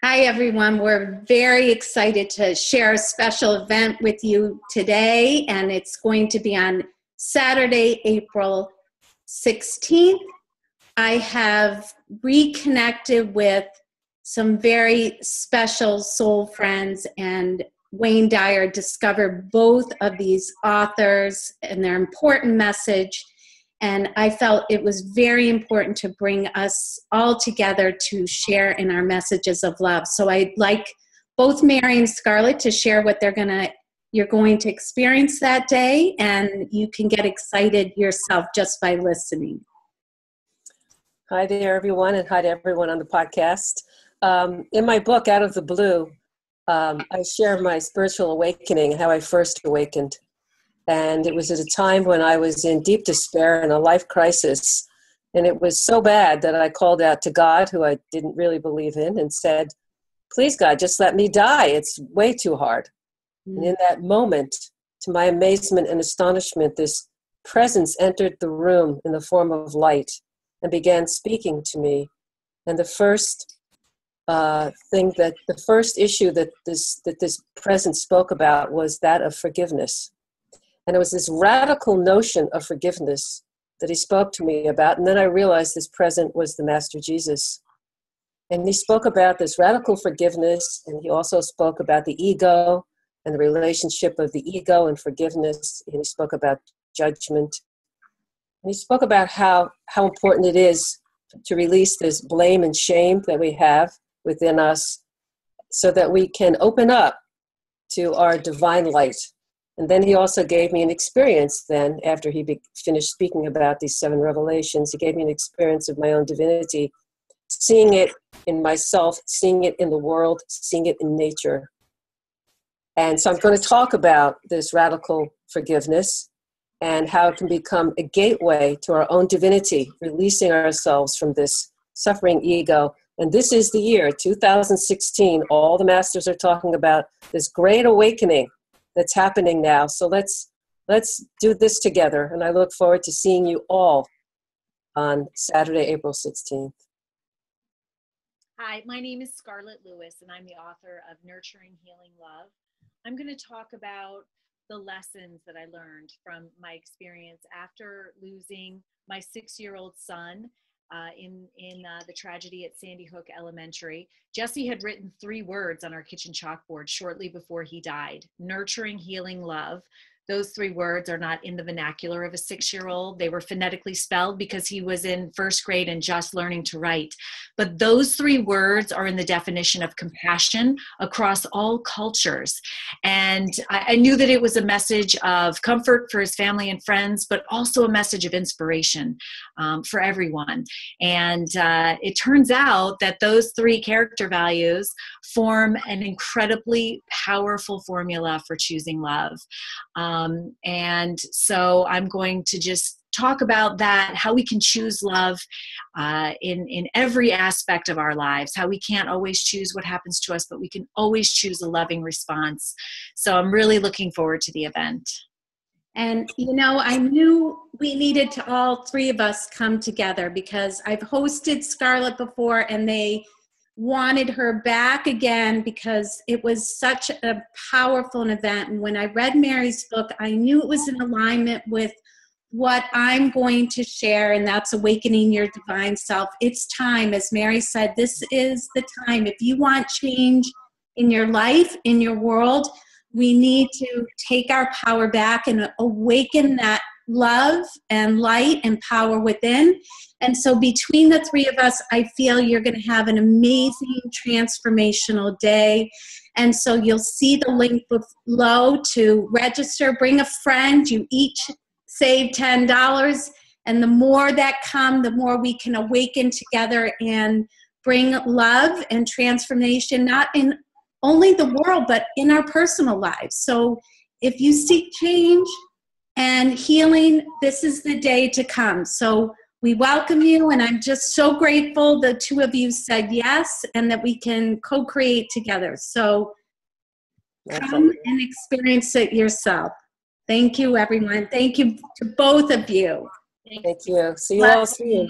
Hi, everyone. We're very excited to share a special event with you today, and it's going to be on Saturday, April 16th. I have reconnected with some very special soul friends, and Wayne Dyer discovered both of these authors and their important message. And I felt it was very important to bring us all together to share in our messages of love. So I'd like both Mary and Scarlett to share what you're going to experience that day, and you can get excited yourself just by listening. Hi there, everyone, and hi to everyone on the podcast. In my book, Out of the Blue, I share my spiritual awakening, how I first awakened. And it was at a time when I was in deep despair and a life crisis. And it was so bad that I called out to God, who I didn't really believe in, and said, please, God, just let me die. It's way too hard. And in that moment, to my amazement and astonishment, this presence entered the room in the form of light and began speaking to me. And the first issue that this presence spoke about was that of forgiveness. And it was this radical notion of forgiveness that he spoke to me about. And then I realized this present was the Master Jesus. And he spoke about this radical forgiveness. And he also spoke about the ego and the relationship of the ego and forgiveness. And he spoke about judgment. And he spoke about how important it is to release this blame and shame that we have within us so that we can open up to our divine light. And then he also gave me an experience then, after he finished speaking about these 7 revelations, he gave me an experience of my own divinity, seeing it in myself, seeing it in the world, seeing it in nature. And so I'm going to talk about this radical forgiveness and how it can become a gateway to our own divinity, releasing ourselves from this suffering ego. And this is the year, 2016. All the masters are talking about this great awakening that's happening now. So let's do this together. And I look forward to seeing you all on Saturday, April 16th. Hi, my name is Scarlett Lewis, and I'm the author of Nurturing Healing Love. I'm going to talk about the lessons that I learned from my experience after losing my 6-year-old son in the tragedy at Sandy Hook Elementary. Jesse had written 3 words on our kitchen chalkboard shortly before he died: nurturing, healing, love. Those 3 words are not in the vernacular of a 6-year-old. They were phonetically spelled because he was in 1st grade and just learning to write. But those 3 words are in the definition of compassion across all cultures. And I knew that it was a message of comfort for his family and friends, but also a message of inspiration for everyone. And it turns out that those 3 character values form an incredibly powerful formula for choosing love. And so I'm going to just talk about that, how we can choose love in every aspect of our lives, how we can't always choose what happens to us, but we can always choose a loving response. So I'm really looking forward to the event. And, I knew we needed to all 3 of us come together because I've hosted Scarlett before and they wanted her back again because it was such a powerful event. And when I read Mary's book, I knew it was in alignment with what I'm going to share, and that's awakening your divine self. It's time, as Mary said, this is the time. If you want change in your life, in your world, we need to take our power back and awaken that love and light and power within. And so between the 3 of us, I feel you're going to have an amazing transformational day. And so you'll see the link below to register. Bring a friend. You each save $10. And the more that come, the more we can awaken together and bring love and transformation, not in only the world, but in our personal lives. So if you seek change and healing, this is the day to come. So we welcome you, and I'm just so grateful the 2 of you said yes and that we can co-create together. So come and experience it yourself. Thank you, everyone. Thank you to both of you. Thank you. See you all soon.